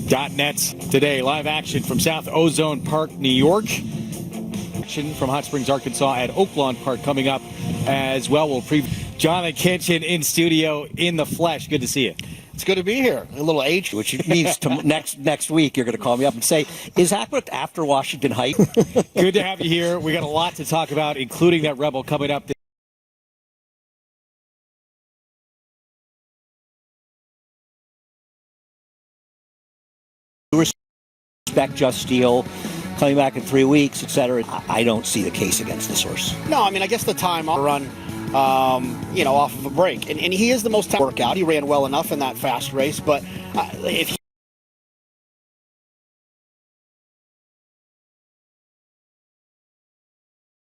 .net today. Live action from South Ozone Park, New York. Action from Hot Springs, Arkansas at Oakland Park coming up as well. We'll preview Jonathan Kitchen in studio in the flesh. Good to see you. It's good to be here. A little age, which means next week you're going to call me up and say, is Aqueduct after Washington Heights? Good to have you here. We got a lot to talk about, including that Rebel coming up. Respect Just Steel coming back in 3 weeks, etc. I don't see the case against this horse. No, I mean, I guess the time I'll run, off of a break. And he is the most workout. He ran well enough in that fast race, but if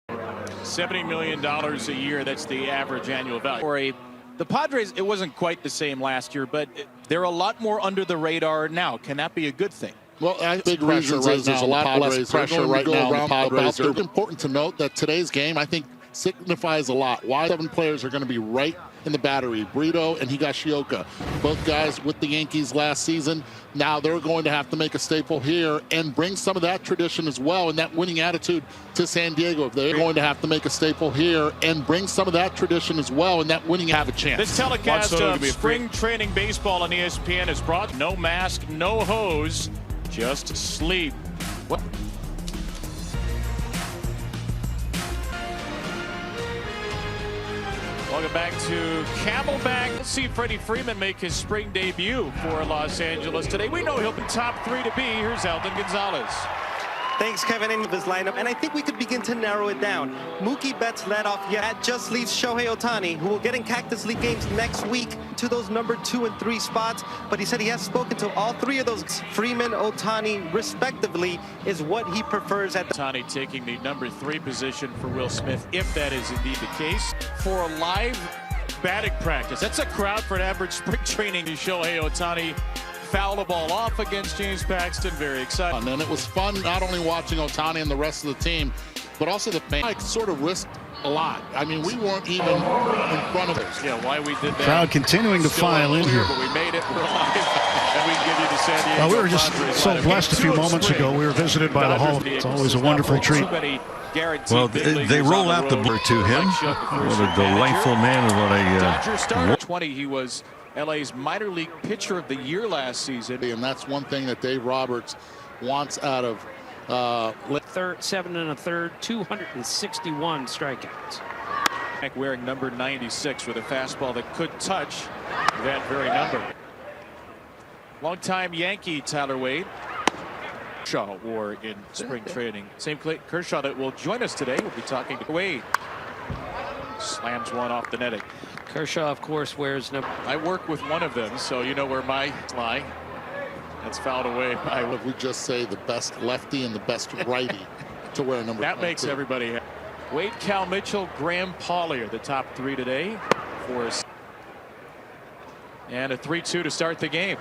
$70 million a year, that's the average annual value. The Padres, it wasn't quite the same last year, but they're a lot more under the radar now. Can that be a good thing? Well, big reasons is there's a lot less pressure right now on the Padres. It's important to note that today's game, I think, signifies a lot. Why 7 players are going to be right in the battery. Brito and Higashioka, both guys with the Yankees last season. Now they're going to have to make a staple here and bring some of that tradition as well and that winning attitude to San Diego. If they're going to have to make a staple here and bring some of that tradition as well and that winning have a chance. This telecast of spring training baseball on ESPN is brought. No mask, no hose, just sleep. What? Welcome back to Camelback. Let's see Freddie Freeman make his spring debut for Los Angeles today. We know he'll be top 3 to be. Here's Elton Gonzalez. Thanks, Kevin, in his lineup, and I think we could begin to narrow it down. Mookie Betts led off, yet just leaves Shohei Ohtani, who will get in Cactus League games next week to those number 2 and 3 spots, but he said he has spoken to all 3 of those. Freeman, Ohtani, respectively, is what he prefers at the Ohtani taking the number 3 position for Will Smith, if that is indeed the case. For a live batting practice, that's a crowd for an average spring training. Shohei Ohtani foul the ball off against James Paxton. Very exciting. And it was fun not only watching Ohtani and the rest of the team, but also the fans. Mike sort of risked a lot. I mean, we weren't even in front of us. Yeah, why we did that. Crowd continuing to file in here. But we made it. We're live. And we give you the San Diego we were just Padres so live. blessed a few moments ago. We were visited by the Hall. It's always a wonderful treat. Well, they roll out the blur to him. What a delightful man and what a Dodger starter 20. He was LA's minor league pitcher of the year last season. And that's one thing that Dave Roberts wants out of 7 1/3, 261 strikeouts. Wearing number 96 with a fastball that could touch that very number. Longtime Yankee Tyler Wade. Kershaw wore in spring training. Same Kershaw that will join us today. We'll be talking to Wade. Slams one off the netting. Kershaw, of course, wears number. I work with one of them, so you know where my lie. That's fouled away by. If we just say the best lefty and the best righty to wear number. That makes everybody happy. Wade, Cal Mitchell, Graham Pauley are the top 3 today for us. And a 3-2 to start the game.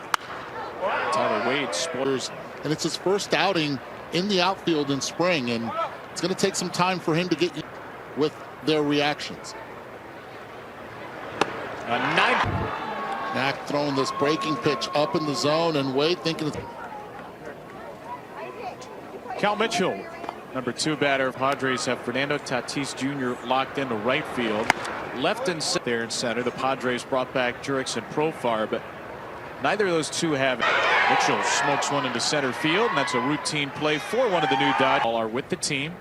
Tyler Wade spoilers. And it's his first outing in the outfield in spring, and it's going to take some time for him to get with their reactions. Mack throwing this breaking pitch up in the zone, and Wade thinking it's Cal Mitchell, number 2 batter. Padres have Fernando Tatis Jr. locked into right field. Left and center there in center. The Padres brought back Jurickson and Profar, but neither of those two have it. Mitchell smokes one into center field, and that's a routine play for one of the new Dodgers. All are with the team,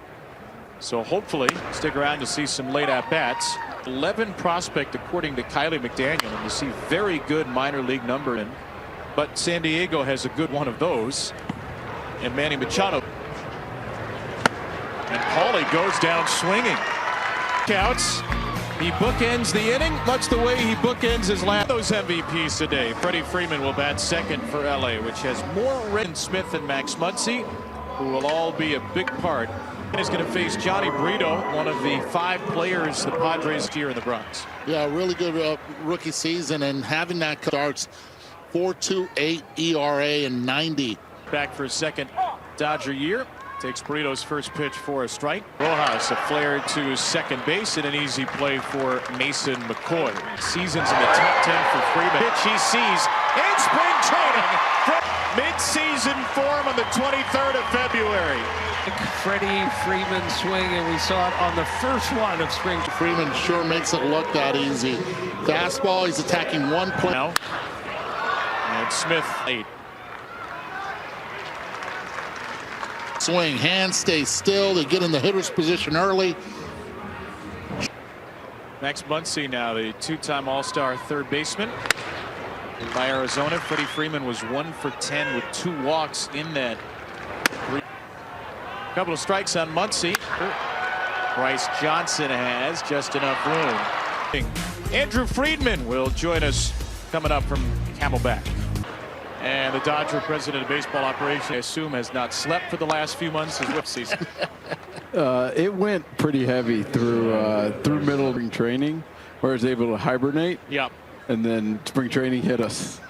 so hopefully stick around to see some late at-bats. 11 prospect according to Kylie McDaniel, and you see very good minor league number in, but San Diego has a good one of those. And Manny Machado. And Pauley goes down swinging. Counts. He bookends the inning much the way he bookends his last. Those MVPs today. Freddie Freeman will bat second for LA, which has more Ren Smith and Max Muncy, who will all be a big part. Is going to face Johnny Brito, one of the 5 players the Padres here in the Bronx. Yeah, really good rookie season, and having that starts 4.28 ERA and 90. Back for a second Dodger year. Takes Burrito's first pitch for a strike. Rojas a flare to second base and an easy play for Mason McCoy. Season's in the top 10 for Freeman. Pitch he sees in spring training. Mid-season form on the 23rd of February. Freddie Freeman swing, and we saw it on the first one of spring. Freeman sure makes it look that easy. Fastball, he's attacking one play. Now, and Smith 8. Swing, hands stay still. They get in the hitter's position early. Next Muncy now, the two-time All-Star third baseman by Arizona. Freddie Freeman was 1 for 10 with 2 walks in that. Couple of strikes on Muncy. Bryce Johnson has just enough room. Andrew Friedman will join us coming up from Camelback. And the Dodger president of baseball operations, I assume, has not slept for the last few months as whip season. It went pretty heavy through middle of spring training, where I was able to hibernate. Yep. And then spring training hit us.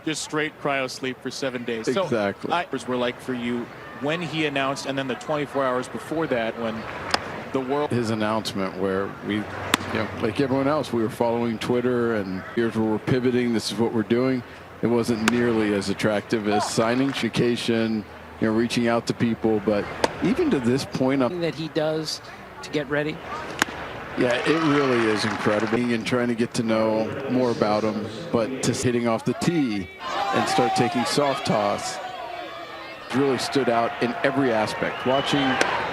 Just straight cryo sleep for 7 days. Exactly. So, were like for you when he announced, and then the 24 hours before that when the world. His announcement, where we, like everyone else, we were following Twitter, and here's where we're pivoting. This is what we're doing. It wasn't nearly as attractive as signing, vacation, reaching out to people. But even to this point, that he does to get ready. Yeah, it really is incredible. And trying to get to know more about him, but just hitting off the tee and start taking soft toss really stood out in every aspect. Watching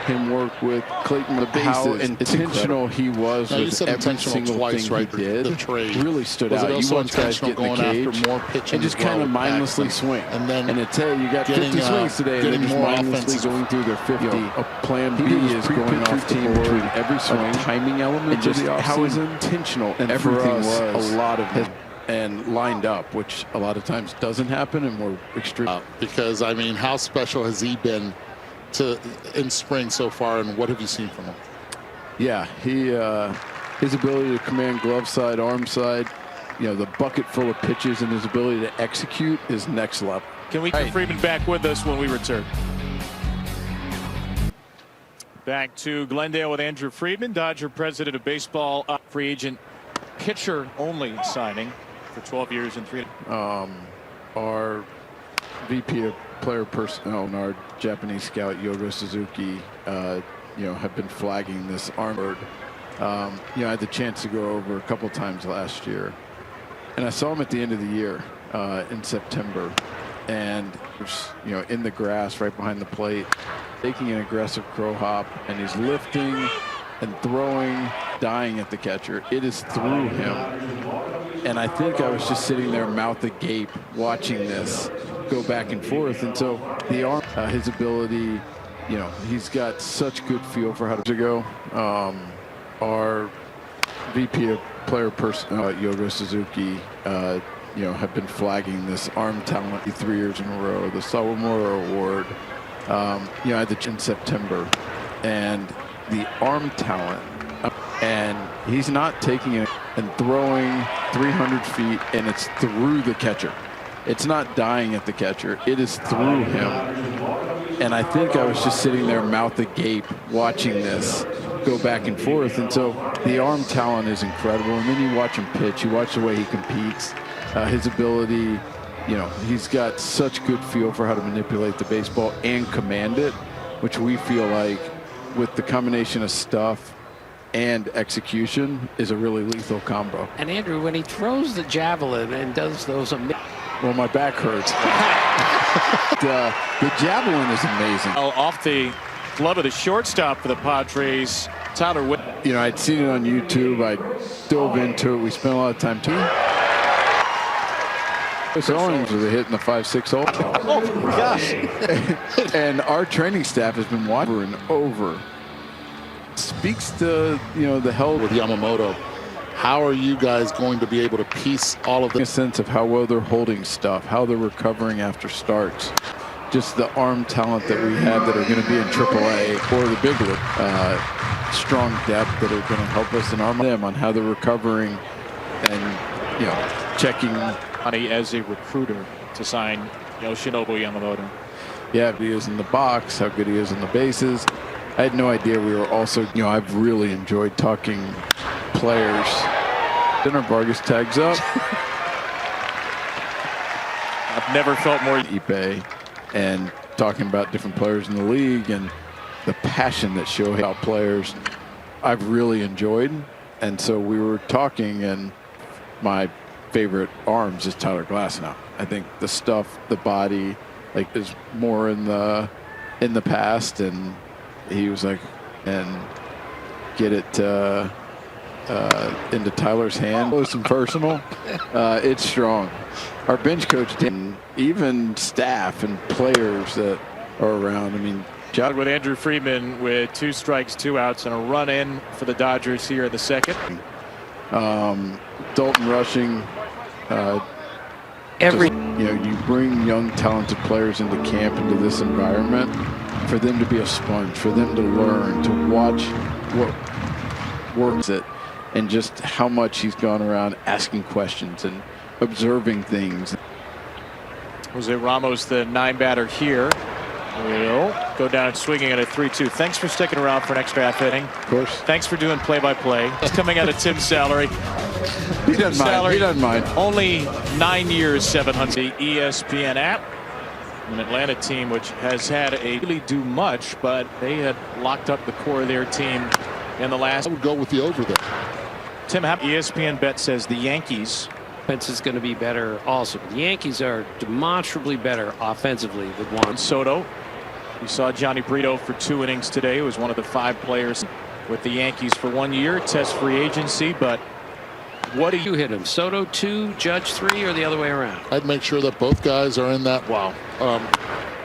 him work with Clayton, the bases, how intentional he was with every single thing he did, really stood out. You watch guys get in the cage and just kind of mindlessly swing. And it's, hey, you got 50 swings today, and they're just mindlessly going through their 50. A plan B is going off team between every swing, timing element, just how intentional and everything was. A lot of his and lined up, which a lot of times doesn't happen, and we're extreme. Because, I mean, how special has he been in spring so far, and what have you seen from him? Yeah, his ability to command glove side, arm side, the bucket full of pitches, and his ability to execute is next level. Can we get Freeman back with us when we return? Back to Glendale with Andrew Friedman, Dodger president of baseball, free agent pitcher only signing for 12 years and 3. Our VP of player personnel and our Japanese scout Yogo Suzuki, have been flagging this arm bird. I had the chance to go over a couple times last year, and I saw him at the end of the year in September, and in the grass right behind the plate, taking an aggressive crow hop, and he's lifting and throwing, dying at the catcher. It is through him. And I think I was just sitting there mouth agape watching this go back and forth. And so the arm, his ability, he's got such good feel for how to go. Our VP of player personnel, Yogo Suzuki, have been flagging this arm talent 3 years in a row, the Sawamura Award. I had the in September, and the arm talent, and he's not taking it and throwing 300 feet, and it's through the catcher. It's not dying at the catcher. It is through him. And I think I was just sitting there mouth agape watching this go back and forth. And so the arm talent is incredible. And then you watch him pitch. You watch the way he competes. His ability, he's got such good feel for how to manipulate the baseball and command it, which we feel like with the combination of stuff and execution is a really lethal combo. And Andrew, when he throws the javelin and does those well, my back hurts. The javelin is amazing. Off the glove of the shortstop for the Padres, Tyler Witt. I'd seen it on YouTube. I dove into it. We spent a lot of time too. Chris Owens was a hit in the 5-6 hole. Oh my gosh. And our training staff has been watching over and over. Speaks to, the hell with Yamamoto. How are you guys going to be able to piece all of this? A sense of how well they're holding stuff, how they're recovering after starts. Just the arm talent that we have that are going to be in AAA or the big league. Strong depth that are going to help us and arm them on how they're recovering and, checking. As a recruiter to sign Yoshinobu Yamamoto. Yeah, he is in the box, how good he is in the bases. I had no idea we were also, I've really enjoyed talking players. Dinner Vargas tags up. never felt more. Ipe and talking about different players in the league and the passion that Shohei about players, I've really enjoyed. And so we were talking, and my favorite arms is Tyler Glass now. I think the stuff, the body, like, is more in the past, and he was like, and get it into Tyler's hand, close and personal. It's strong. Our bench coach didn't, even staff and players that are around. I mean, John with Andrew Friedman with 2 strikes, 2 outs, and a run in for the Dodgers here in the second. Dalton rushing. You bring young, talented players into camp, into this environment, for them to be a sponge, for them to learn, to watch what works it, and just how much he's gone around asking questions and observing things. Jose Ramos, the 9-batter here, will go down swinging at a 3-2. Thanks for sticking around for an extra half inning. Of course. Thanks for doing play-by-play. It's coming out of Tim's salary. He doesn't mind. He doesn't mind. Only 9 years, 700. The ESPN app. An Atlanta team which has had a really do much, but they had locked up the core of their team in the last. I would go with the over there. Tim, ESPN bet says the Yankees. Offense is going to be better also. The Yankees are demonstrably better offensively with Juan Soto. You saw Johnny Brito for 2 innings today. He was one of the 5 players with the Yankees for 1 year. Test free agency, but what do you hit him? Soto 2, Judge 3, or the other way around? I'd make sure that both guys are in that. Wow.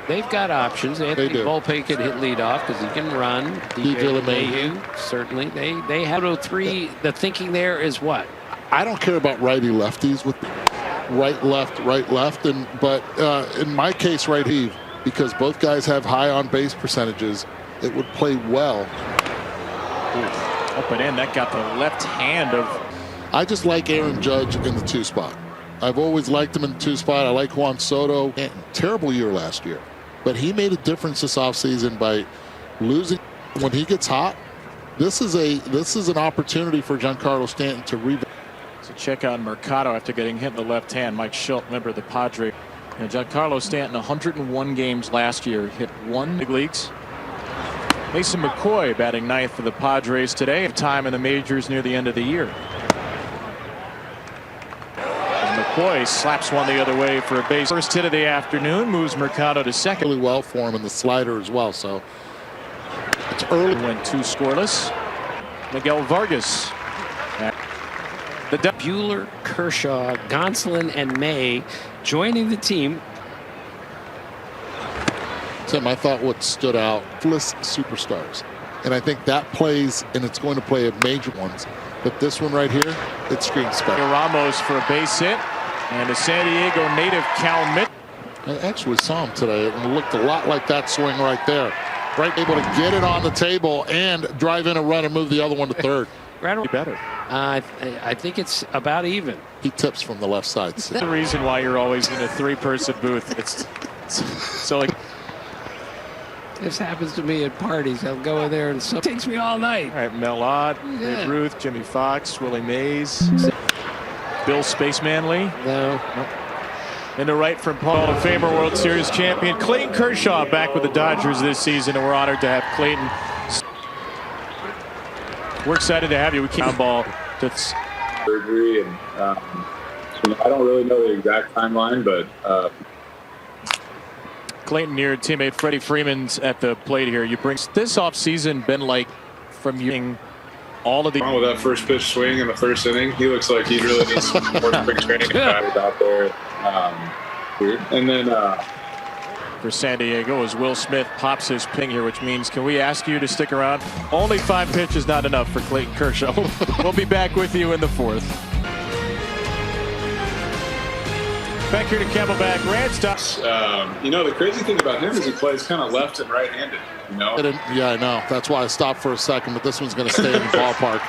They've got options. Anthony Volpe could hit leadoff because he can run. DJ LeMahieu, certainly. They have Soto 3. The thinking there is what? I don't care about righty lefties with right left, but in my case, righty, because both guys have high on base percentages, it would play well. Up and in, that got the left hand of. I just like Aaron Judge in the 2 spot. I've always liked him in the 2 spot. I like Juan Soto. Terrible year last year, but he made a difference this offseason by losing. When he gets hot, this is an opportunity for Giancarlo Stanton to rebound. So check on Mercado after getting hit in the left hand. Mike Schultz, member of the Padres. And Giancarlo Stanton, 101 games last year, hit 1 big leagues. Mason McCoy batting 9th for the Padres today. Time in the majors near the end of the year. And McCoy slaps one the other way for a base. First hit of the afternoon, moves Mercado to second. Really well for him in the slider as well. So it's early. Went 2 scoreless. Miguel Vargas. The Buehler, Kershaw, Gonsolin, and May joining the team. Tim, I thought what stood out, Phillies superstars. And I think that plays, and it's going to play at major ones. But this one right here, it screams special. Ramos for a base hit. And a San Diego native, Cal Mitt. I actually saw him today, and it looked a lot like that swing right there. Right, able to get it on the table and drive in a run and move the other one to third. Better. I think it's about even. He tips from the left side. That's the reason why you're always in a 3-person booth. It's so like. This happens to me at parties. I'll go in there and it takes me all night. All right, Mel Ott, Babe Ruth, Jimmy Fox, Willie Mays, Bill Spaceman Lee. No. In the right from Hall of Famer, World Series champion Clayton Kershaw back with the Dodgers this season, and we're honored to have Clayton. We're excited to have you. We can't ball. That's surgery, and I don't really know the exact timeline, but Clayton, your teammate Freddie Freeman's at the plate here. You bring this offseason been like from you all of the. With that first pitch swing in the first inning, he looks like he really needs some more spring training batters out there. And then for San Diego as Will Smith pops his ping here, which means can we ask you to stick around? Only 5 pitches, not enough for Clayton Kershaw. We'll be back with you in the 4th. Back here to Camelback Ranch. You know, the crazy thing about him is he plays kind of left and right-handed. You know? Yeah, I know. That's why I stopped for a second, but this one's going to stay in the ballpark.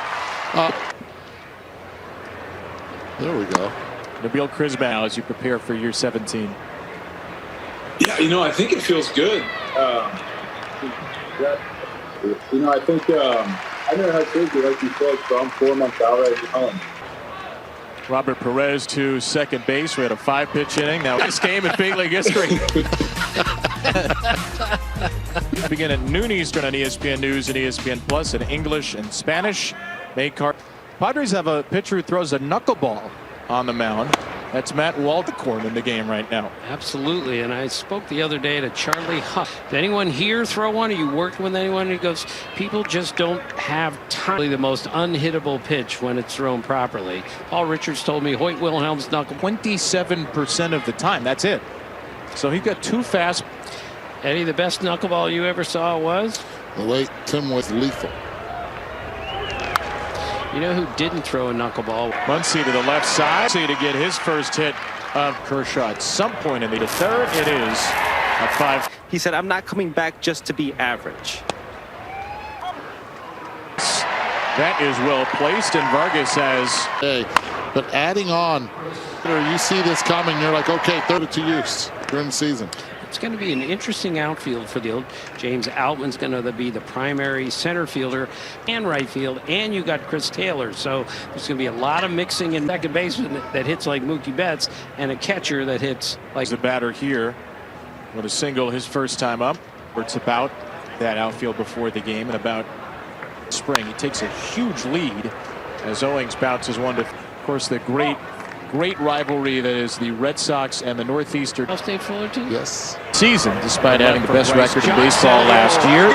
There we go. Nabil Crisbal as you prepare for year 17. Yeah, you know, I think it feels good. You know, I think I never had surgery like you said, so I'm 4 months out right now. Robert Perez to second base. We had a 5-pitch inning. Now this game in big league history. Begin at noon Eastern on ESPN News and ESPN Plus in English and Spanish. Padres have a pitcher who throws a knuckleball on the mound. That's Matt Waldecorn in the game right now. Absolutely, and I spoke the other day to Charlie Huff. Did anyone here throw one? Are you working with anyone? And he goes, people just don't have time. The most unhittable pitch when it's thrown properly. Paul Richards told me Hoyt Wilhelm's knuckle 27% of the time. That's it. So he got too fast. Eddie, the best knuckleball you ever saw was? The late Tim was lethal. You know who didn't throw a knuckleball? Muncy to the left side. See to get his first hit of Kershaw at some point in the third. It is a 5. He said, I'm not coming back just to be average. That is well placed, and Vargas has. Hey, but adding on, you see this coming, you're like, okay, throw it to use during the season. It's going to be an interesting outfield for the field. James Outman's going to be the primary center fielder and right field, and you got Chris Taylor. So there's going to be a lot of mixing in second baseman that hits like Mookie Betts, and a catcher that hits like the batter here with a single his first time up. It's about that outfield before the game and about spring. He takes a huge lead as Owings bounces one to, of course, the great rivalry that is the Red Sox and the Northeastern State Fullerton. Yes. Season, despite having the best record in baseball last year.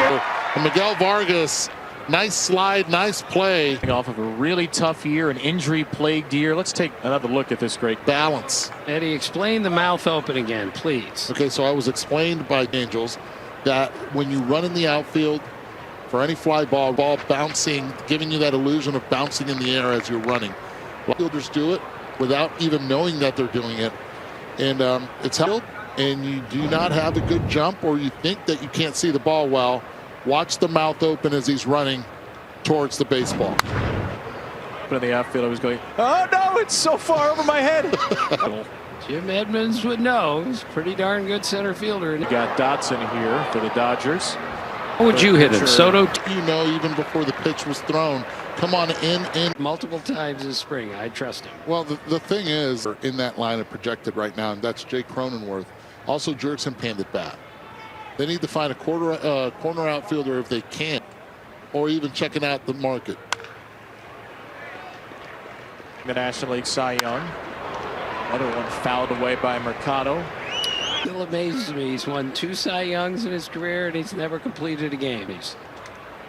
And Miguel Vargas, nice slide, nice play. Off of a really tough year, an injury-plagued year. Let's take another look at this great balance. Eddie, explain the mouth open again, please. Okay, so I was explained by Angels that when you run in the outfield for any fly ball bouncing, giving you that illusion of bouncing in the air as you're running. Fielders do it without even knowing that they're doing it, and it's held, and you do not have a good jump, or you think that you can't see the ball well. Watch the mouth open as he's running towards the baseball. But in the outfield, I was going, oh no, it's so far over my head. Jim Edmonds would know. He's a pretty darn good center fielder. You got Dotson here for the Dodgers. How would you hit him, Soto? You know, even before the pitch was thrown, come on in. Multiple times this spring. I trust him. Well, the thing is, in that lineup projected right now, and that's Jay Cronenworth. Also, jerks him-handed bat. They need to find a corner outfielder if they can, or even checking out the market. The National League Cy Young. Another one fouled away by Mercado. Still amazes me. He's won 2 Cy Youngs in his career, and he's never completed a game.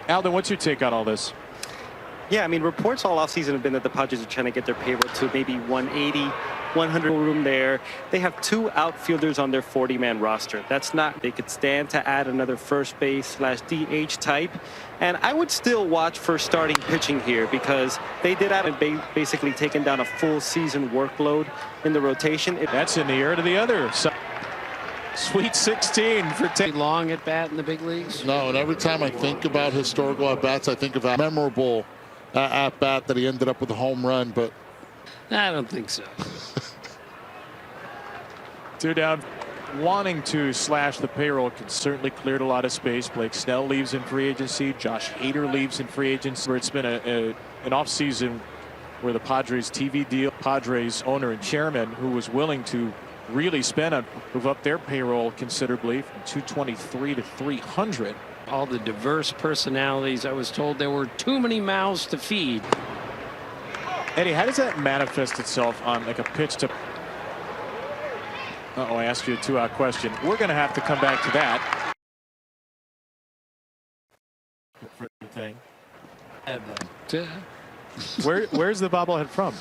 Alden, what's your take on all this? Yeah, I mean, reports all offseason have been that the Padres are trying to get their payroll to maybe 180, 100 room there. They have 2 outfielders on their 40-man roster. That's not, they could stand to add another first base / DH type. And I would still watch for starting pitching here, because they did have basically taken down a full season workload in the rotation. That's in the air to the other. Sweet 16 for long at bat in the big leagues. No, and every time I think about historical at bats, I think of a memorable at bat that he ended up with a home run, but I don't think so. 2 down. Wanting to slash the payroll can certainly cleared a lot of space. Blake Snell leaves in free agency. Josh Hader leaves in free agency. It's been an offseason where the Padres TV deal, Padres owner and chairman, who was willing to really spend on move up their payroll considerably from 223 to 300. All the diverse personalities. I was told there were too many mouths to feed. Eddie, how does that manifest itself on like a pitch to? Uh-oh, I asked you a 2-out question. We're going to have to come back to that. Where's the bobblehead from?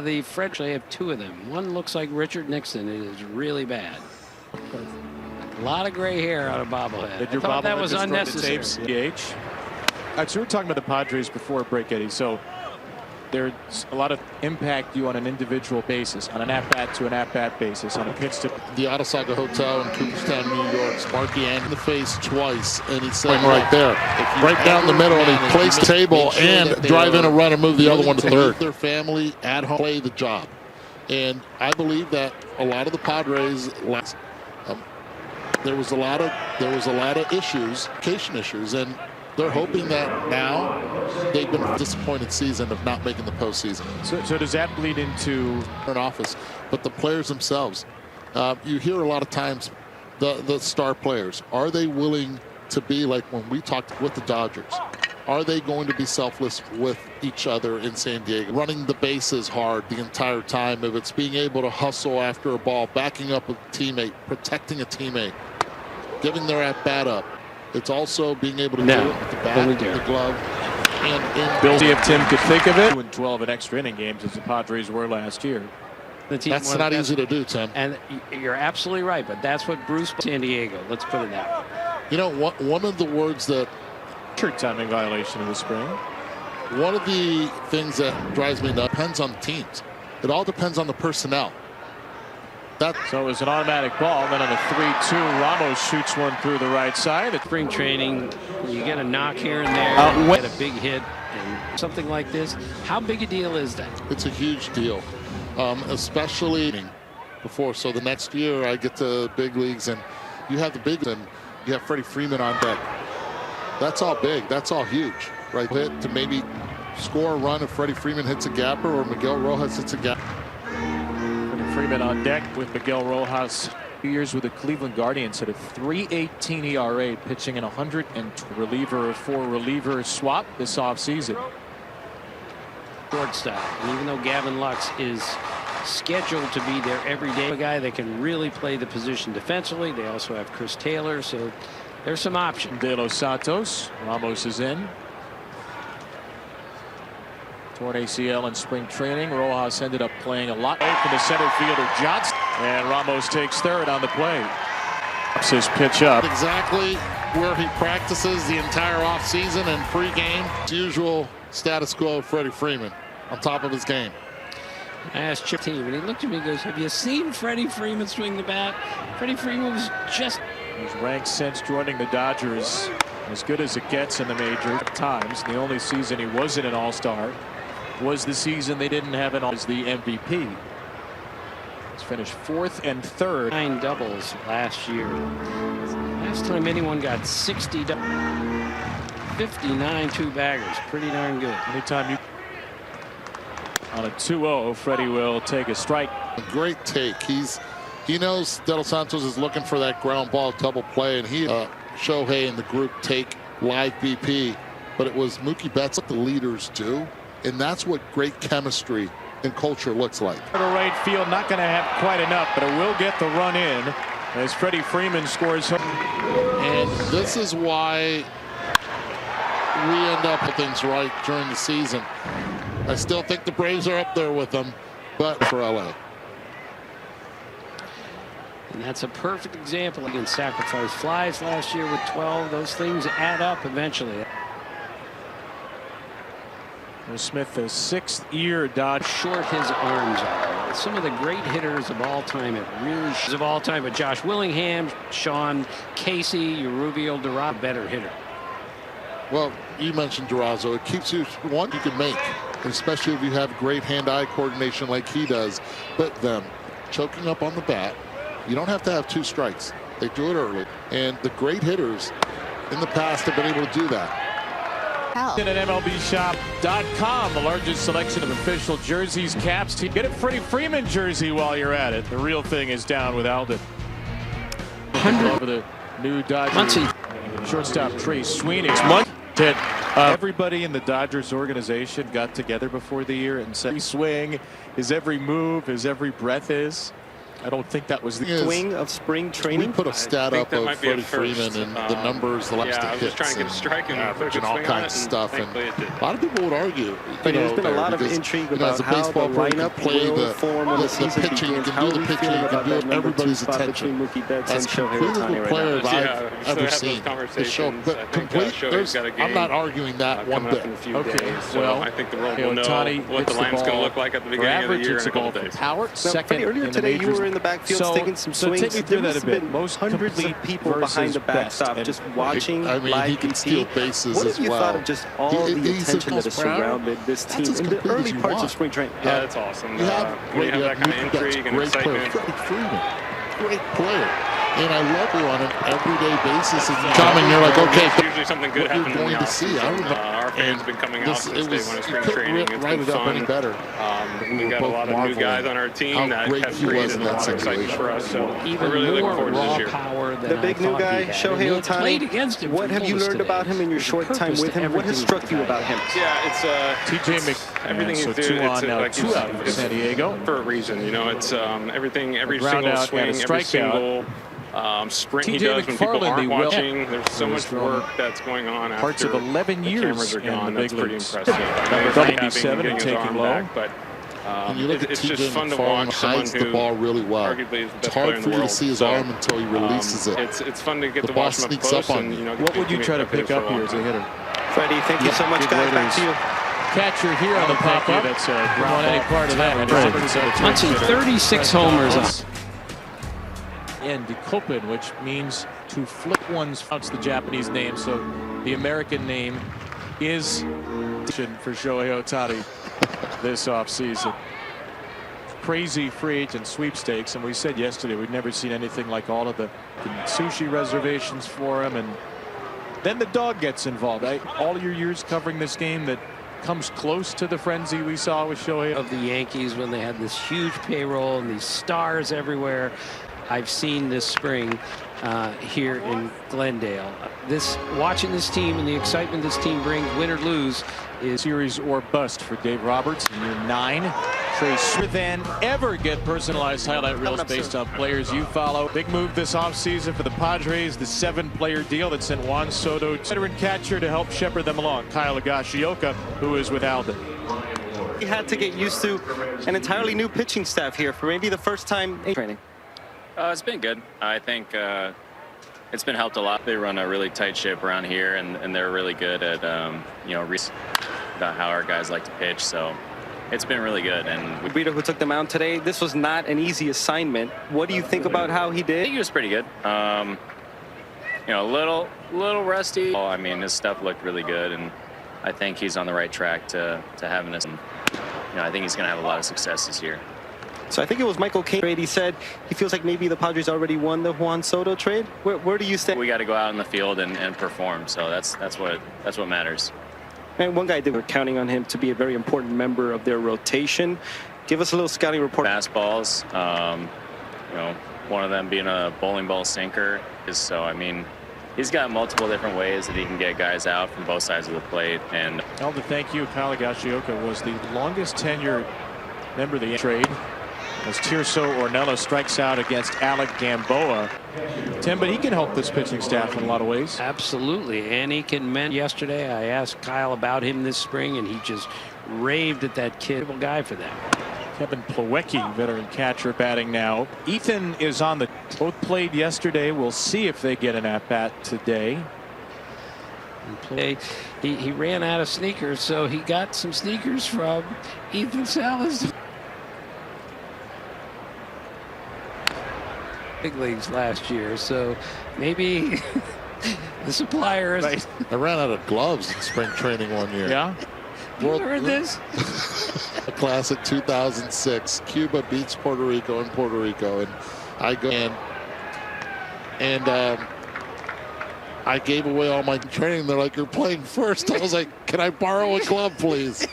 The French, I have 2 of them. One looks like Richard Nixon. It is really bad. A lot of gray hair on a bobblehead. Did your I thought bobblehead that was just unnecessary. DH? All right, so we're talking about the Padres before break, Eddie. So there's a lot of impact you on an individual basis, on an at-bat to an at-bat basis, on a pitch to. The Otasaga Hotel in Cooperstown, New York, Sparky in the face twice, and he's saying right there, right down the middle, and he placed the table and drive in a run and move the other one to third. Their family at home play the job, and I believe that a lot of the Padres there was a lot of issues, communication issues, and They're hoping that now they've been a disappointed season of not making the postseason. So does that bleed into an office? But the players themselves, you hear a lot of times the star players, are they willing to be like when we talked with the Dodgers? Are they going to be selfless with each other in San Diego? Running the bases hard the entire time, if it's being able to hustle after a ball, backing up a teammate, protecting a teammate, giving their at-bat up. It's also being able to do it with the bat, the glove, and Bill, see if Tim could think of it. 2-12 in extra inning games as the Padres were last year. That's not easy to do, Tim. And you're absolutely right, but that's what Bruce San Diego. Let's put it that way. You know, one of the words that timing violation in the spring. One of the things that drives me nuts depends on the teams. It all depends on the personnel. So it was an automatic ball. Then on a 3-2, Ramos shoots one through the right side. At spring training, you get a knock here and there, get a big hit, and something like this. How big a deal is that? It's a huge deal, especially before. So the next year I get to big leagues, and you have the big, and you have Freddie Freeman on deck. That's all big. That's all huge, right? Hit to maybe score a run if Freddie Freeman hits a gapper or Miguel Rojas hits a gap. Freeman on deck with Miguel Rojas. 2 years with the Cleveland Guardians at a 3.18 ERA, pitching in 100 and reliever for reliever swap this offseason. Shortstop, and even though Gavin Lux is scheduled to be there every day, a guy that can really play the position defensively. They also have Chris Taylor, so there's some options. De Los Santos, Ramos is in. Torn ACL in spring training. Rojas ended up playing a lot for the center fielder Johnson, and Ramos takes third on the play. Ups his pitch up. Exactly where he practices the entire offseason and pregame. It's usual status quo of Freddie Freeman on top of his game. I asked Chip Team, and he looked at me and goes, "Have you seen Freddie Freeman swing the bat?" Freddie Freeman was just. He's ranked since joining the Dodgers as good as it gets in the major times. The only season he wasn't an All-Star was the season they didn't have an as the MVP. He's finished 4th and 3rd. 9 doubles last year. Last time anyone got 60 59 two-baggers. Pretty darn good. Anytime you on a 2-0, Freddie will take a strike. A great take. He knows De Los Santos is looking for that ground ball double play, and he Shohei and the group take live BP, but it was Mookie Betts what the leaders do. And that's what great chemistry and culture looks like. To right field, not going to have quite enough, but it will get the run in as Freddie Freeman scores. And this is why we end up with things right during the season. I still think the Braves are up there with them, but for LA. And that's a perfect example. He can sacrifice flies last year with 12. Those things add up eventually. Smith, a 6th-year Dodge. Short his arms are. Some of the great hitters of all time have really of all time, but Josh Willingham, Sean Casey, Rubio Durazo, better hitter. Well, you mentioned Durazo. It keeps you one you can make, especially if you have great hand-eye coordination like he does. But them choking up on the bat, you don't have to have 2 strikes. They do it early, and the great hitters in the past have been able to do that. At mlbShop.com, the largest selection of official jerseys, caps. Get a Freddie Freeman jersey while you're at it. The real thing is down with Alden. Over the new Dodgers shortstop Trey Sweeney. Everybody in the Dodgers organization got together before the year and said, every swing, his every move, his every breath is. I don't think that was the swing of spring training. We put a stat up of Freddie Freeman and the numbers, the last hits, and all kinds of stuff. And a lot of people would argue, there's been a lot of intrigue about how the lineup will form when the season begins. You can do the pitching, you can do it everybody's attention. As complete of a player as I've ever seen. The show, but complete. I'm not arguing that one bit. Okay, well, I think the world will know what the line's going to look like at the beginning of the year in a couple days. Power, second earlier today, you were in the backfield taking some swings. Take me through that a bit. Most hundreds of people behind the backstop just watching live he can steal bases what as have you thought of just all the attention that has surrounded this team in the early parts of spring training? Yeah, that's awesome. When you have that kind of intrigue and excitement. Freddie Freeman, great player. And I love you on an everyday basis. And coming, you're like, okay, usually something good what you're happens in going the to see. I remember our fans have been coming out since day one of spring couldn't training. It's write been it up fun. any better. We got a lot of new guys on our team that have created a lot of excitement for us. So Even we're really looking forward to this year. power than The big new guy, Shohei Ohtani. What have you learned about him in your short time with him? What has struck you about him? Yeah, it's TJ everything so he's two doing. on It's now, like two out for San Diego. For a reason, you know. It's everything, every ground single out swing, and a every strikeout. single sprint he TJ does when people McFarland, aren't the watching. There's so much work that's going on Parts after of 11 the years cameras are in gone. the That's big pretty leagues. impressive. Number 97 and taking low. Back, but And you look at it's TJ just fun to McFarland, watch someone hides who the ball really well. arguably is the It's best player hard in for the you to world. see his So, arm until he releases it. It's fun to get The to ball watch him up sneaks close up on and, you. you know, What would you try to pick up here as a hitter? Freddie, thank you so much, guys. Back to you. Catcher here on the pop-up. That's don't want any part of that. Punching 36 homers. And Dekopin, which means to flip one's. That's the Japanese name, so the American name is for Shohei Ohtani this offseason. Crazy free agent sweepstakes, and we said yesterday we'd never seen anything like all of the sushi reservations for him, and then the dog gets involved. All your years covering this game, that comes close to the frenzy we saw with Shohei. Of the Yankees when they had this huge payroll and these stars everywhere. I've seen this spring here in Glendale. Watching this team and the excitement this team brings, win or lose, is series or bust for Dave Roberts in year 9. Trace than ever get personalized highlight reels based on players you follow. Big move this offseason for the Padres, the 7-player deal that sent Juan Soto, veteran catcher, to help shepherd them along. Kyle Higashioka, who is with Alden. He had to get used to an entirely new pitching staff here for maybe the first time in training. It's been good. I think it's been helped a lot. They run a really tight ship around here, and they're really good at you know, about how our guys like to pitch. So it's been really good. And Brito, who took the mound today, this was not an easy assignment. What do you think about how he did? I think he was pretty good. You know, a little rusty. I mean, his stuff looked really good, and I think he's on the right track to having us. You know, I think he's going to have a lot of success this year. So I think it was Michael Kane. He said he feels like maybe the Padres already won the Juan Soto trade. Where do you stand? We got to go out in the field and perform. So that's what matters. And one guy, they were counting on him to be a very important member of their rotation. Give us a little scouting report. Fastballs, you know, one of them being a bowling ball sinker. So I mean, he's got multiple different ways that he can get guys out from both sides of the plate. And Well, to thank you, Kyle Higashioka was the longest tenured member of the trade, as Tirso Ornella strikes out against Alec Gamboa. Tim, but he can help this pitching staff in a lot of ways. Absolutely, and he can mend. Yesterday I asked Kyle about him this spring, and he just raved at that kid. Guy for them. Kevin Plawecki, veteran catcher, batting now. Ethan is on the. Both played yesterday. We'll see if they get an at-bat today. He ran out of sneakers, so he got some sneakers from Ethan Salas. Big leagues last year, so maybe the supplier is. Right. I ran out of gloves in spring training one year. Yeah. You heard this? A classic 2006. Cuba beats Puerto Rico in Puerto Rico, and I go in and I gave away all my training. They're like, "You're playing first." I was like, "Can I borrow a glove, please?"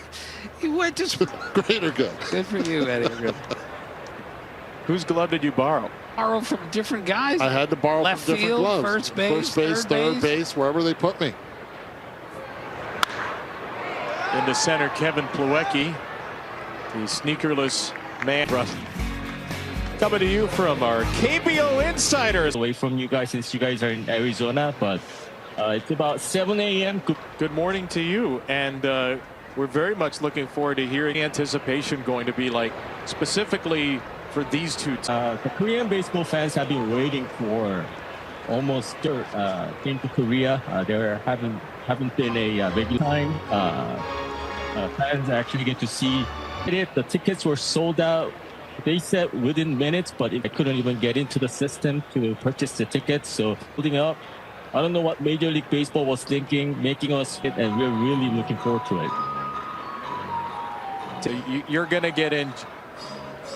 You went to Greater good. Good for you, Eddie. Whose glove did you borrow? Borrow from different guys. I had to borrow Left from different field, gloves. first base, third base, wherever they put me. Into center, Kevin Plawecki, the sneakerless man. Coming to you from our KBO Insiders. Away from you guys since you guys are in Arizona, but it's about 7 a.m. Good morning to you, and we're very much looking forward to hearing anticipation going to be like, specifically for these two. The Korean baseball fans have been waiting for almost came to Korea. There haven't been a regular time. Fans actually get to see it. The tickets were sold out. They said within minutes, but I couldn't even get into the system to purchase the tickets. So holding up, I don't know what Major League Baseball was thinking, making us it, and we're really looking forward to it. So you're going to get in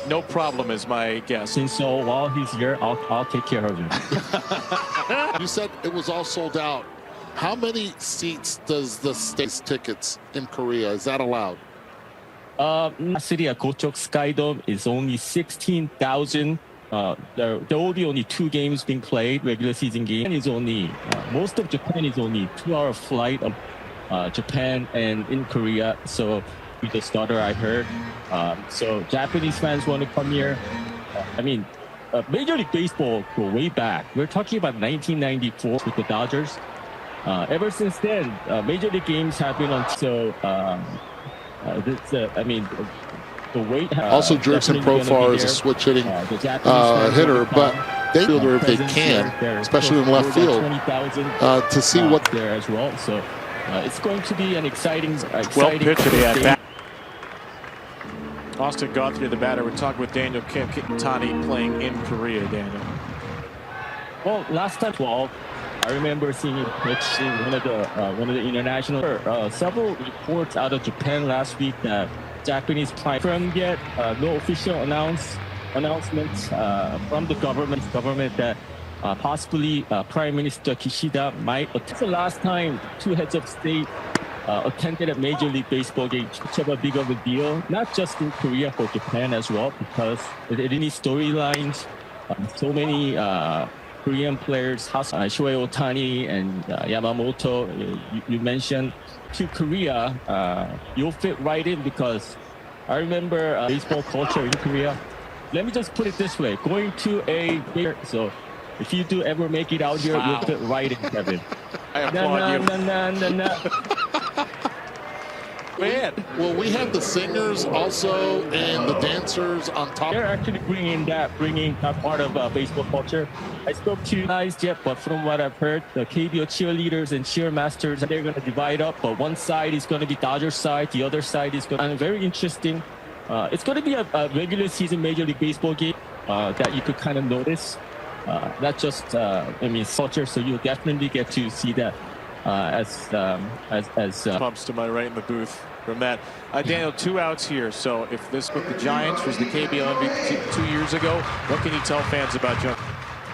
No problem is my guess. And so while he's here, I'll take care of him. You said it was all sold out. How many seats does the States tickets in Korea? Is that allowed? City at Gocheok Skydome is only 16,000. There will be only 2 games being played. Regular season game is only most of Japan is only 2-hour flight of Japan and in Korea. So we just started, I heard. So Japanese fans want to come here. I mean, Major League Baseball go way back. We're talking about 1994 with the Dodgers. Ever since then, Major League games have been on. So I mean. The weight also, Jurickson Profar is a switch hitting hitter, but they fielder if they can, especially in left field, to see what there as well. So it's going to be an exciting well pitched at bat. Austin Guthrie, the batter. We're talking with Daniel Tani playing in Korea. Daniel. Well, last time, I remember seeing him pitch in one of the international. Several reports out of Japan last week that Japanese firm yet no official announcements from the government that possibly Prime Minister Kishida might. It's the last time 2 heads of state attended a Major League Baseball game. Such a big of a deal, not just in Korea, but Japan as well, because there are any storylines. So many Korean players, Shohei Ohtani and Yamamoto, you mentioned. To Korea, you'll fit right in because I remember baseball culture in Korea. Let me just put it this way: going to so if you do ever make it out here, you'll fit right in, Kevin. I applaud you. Man. Well, we have the singers also and the dancers on top. They're actually bringing that part of baseball culture. I spoke to you guys yet, but from what I've heard, the KBO cheerleaders and cheermasters, they're going to divide up. But one side is going to be Dodgers side, the other side is going to be very interesting. It's going to be a regular season Major League Baseball game that you could kind of notice. Not just culture, so you'll definitely get to see that. As Pumps to my right in the booth from that. Daniel, 2 outs here. So if this with the Giants was the KBO MVP 2 years ago, what can you tell fans about John?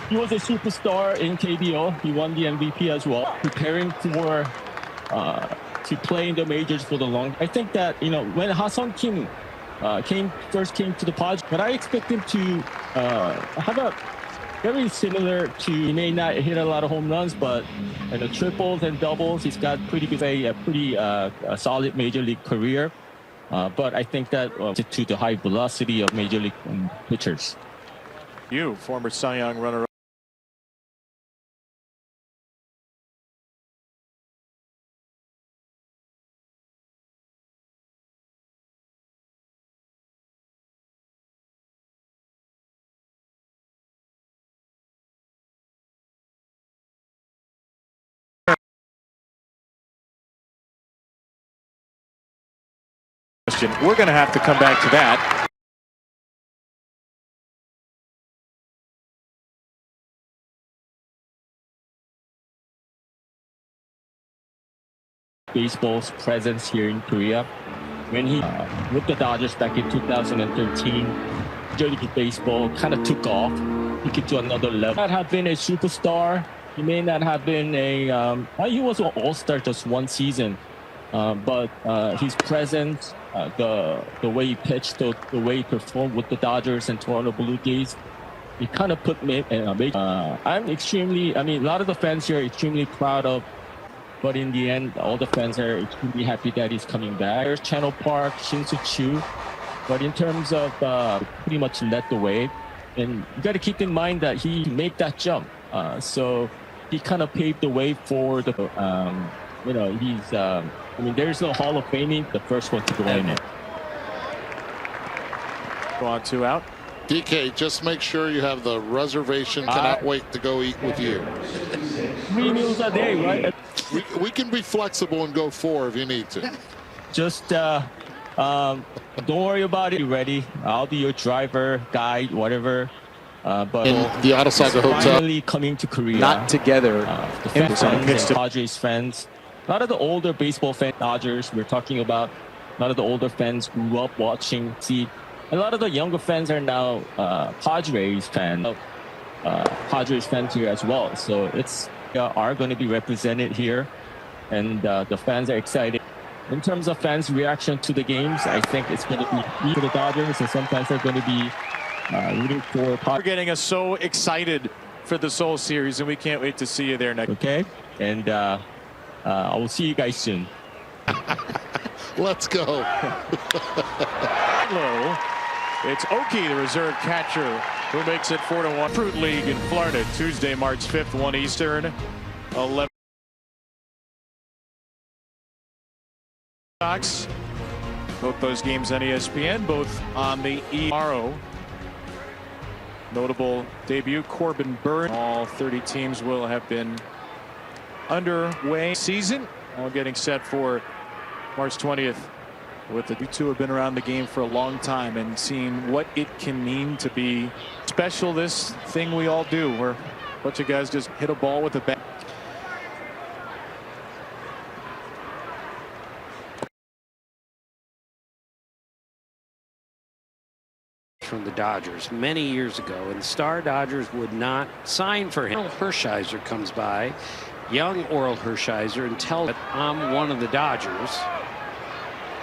He was a superstar in KBO. He won the MVP as well. Preparing for to play in the majors for the long. I think that when Ha-Seong Kim first came to the Padres, but I expect him to have a very similar to, he may not hit a lot of home runs, but in the triples and doubles, he's got a pretty solid major league career. But I think that to the high velocity of major league pitchers. You, former Cy Young runner. We're going to have to come back to that. Baseball's presence here in Korea. When he with the Dodgers back in 2013, Major League Baseball kind of took off, took it to another level. He may not have been a superstar. He may not have been he was an all-star just one season. But his presence, the way he pitched, the way he performed with the Dodgers and Toronto Blue Jays, he kind of put me. I'm extremely. I mean, a lot of the fans here are extremely proud of. But in the end, all the fans are extremely happy that he's coming back. There's Channel Park, Shin-Soo Chu. But in terms of pretty much led the way, and you got to keep in mind that he made that jump. So he kind of paved the way for the. He's. I mean, there's no Hall of Faming, the first one to go in it. Go on 2 out. DK, just make sure you have the reservation. Cannot wait to go eat with you. 3 meals a day, right? We can be flexible and go 4 if you need to. Just don't worry about it. You're ready. I'll be your driver, guide, whatever. But in the Arasaka Hotel. Finally coming to Korea. Not together. The fans and Padres fans. A lot of the older baseball fans, Dodgers, we're talking about a lot of the older fans grew up watching, see a lot of the younger fans are now Padres fans. Padres fans here as well. So it's are going to be represented here, and the fans are excited. In terms of fans' reaction to the games, I think it's going to be for the Dodgers, and some fans are going to be rooting for Padres. You're getting us so excited for the Seoul series, and we can't wait to see you there next. Okay, and I will see you guys soon. Let's go. Hello. It's Oki, the reserve catcher, who makes it 4-1. Fruit League in Florida, Tuesday, March 5th, 1 Eastern, 11. Both those games on ESPN, both on the tomorrow. Notable debut, Corbin Burns. All 30 teams will have been underway season, all getting set for March 20th. With the two have been around the game for a long time and seeing what it can mean to be special. This thing we all do, where a bunch of guys just hit a ball with a bat. From the Dodgers many years ago, and the star Dodgers would not sign for him. Hershiser comes by, young Oral Hershiser, and tells that I'm one of the Dodgers.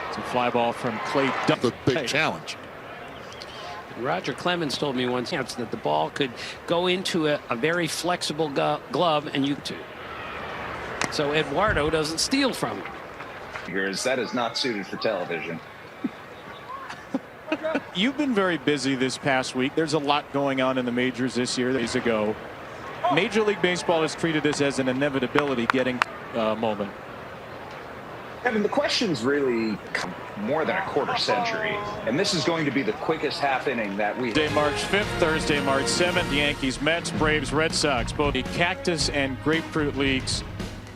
It's a fly ball from Clay. The big challenge. Roger Clemens told me once that the ball could go into a very flexible glove, and you too. So Eduardo doesn't steal from him. That is not suited for television. You've been very busy this past week. There's a lot going on in the majors this year. Days ago, Major League Baseball has treated this as an inevitability, getting moment. Kevin, the question's really more than a quarter century, and this is going to be the quickest half inning that we. Thursday, March 5th, Thursday, March 7th, Yankees, Mets, Braves, Red Sox, both the Cactus and Grapefruit Leagues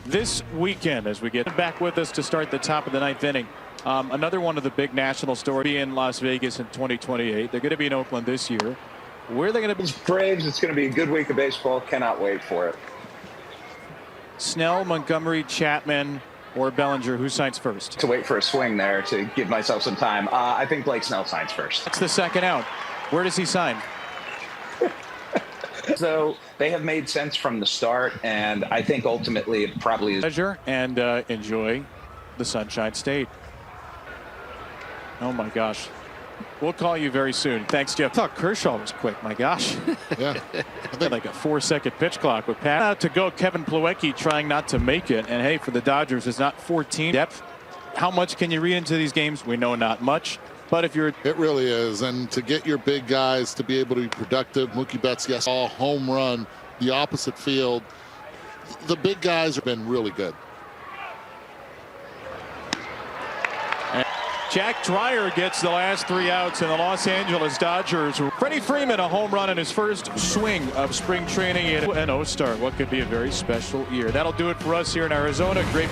this weekend as we get back with us to start the top of the 9th inning. Another one of the big national stories in Las Vegas in 2028. They're going to be in Oakland this year. Where are they going to be? Braves, it's going to be a good week of baseball. Cannot wait for it. Snell, Montgomery, Chapman, or Bellinger, who signs first? To wait for a swing there to give myself some time. I think Blake Snell signs first. That's the second out. Where does he sign? So they have made sense from the start, and I think ultimately it probably is. Pleasure and enjoy the Sunshine State. Oh my gosh. We'll call you very soon. Thanks, Jeff. I thought Kershaw was quick. My gosh. Yeah. I think like a 4-second pitch clock with Pat. Out to go, Kevin Plawecki trying not to make it. And hey, for the Dodgers, it's not 14 depth. How much can you read into these games? We know not much. But if you're. It really is. And to get your big guys to be able to be productive, Mookie Betts, yes, all home run, the opposite field. The big guys have been really good. Jack Dreyer gets the last 3 outs in the Los Angeles Dodgers. Freddie Freeman, a home run in his first swing of spring training in an O-Star. What could be a very special year. That'll do it for us here in Arizona. Great.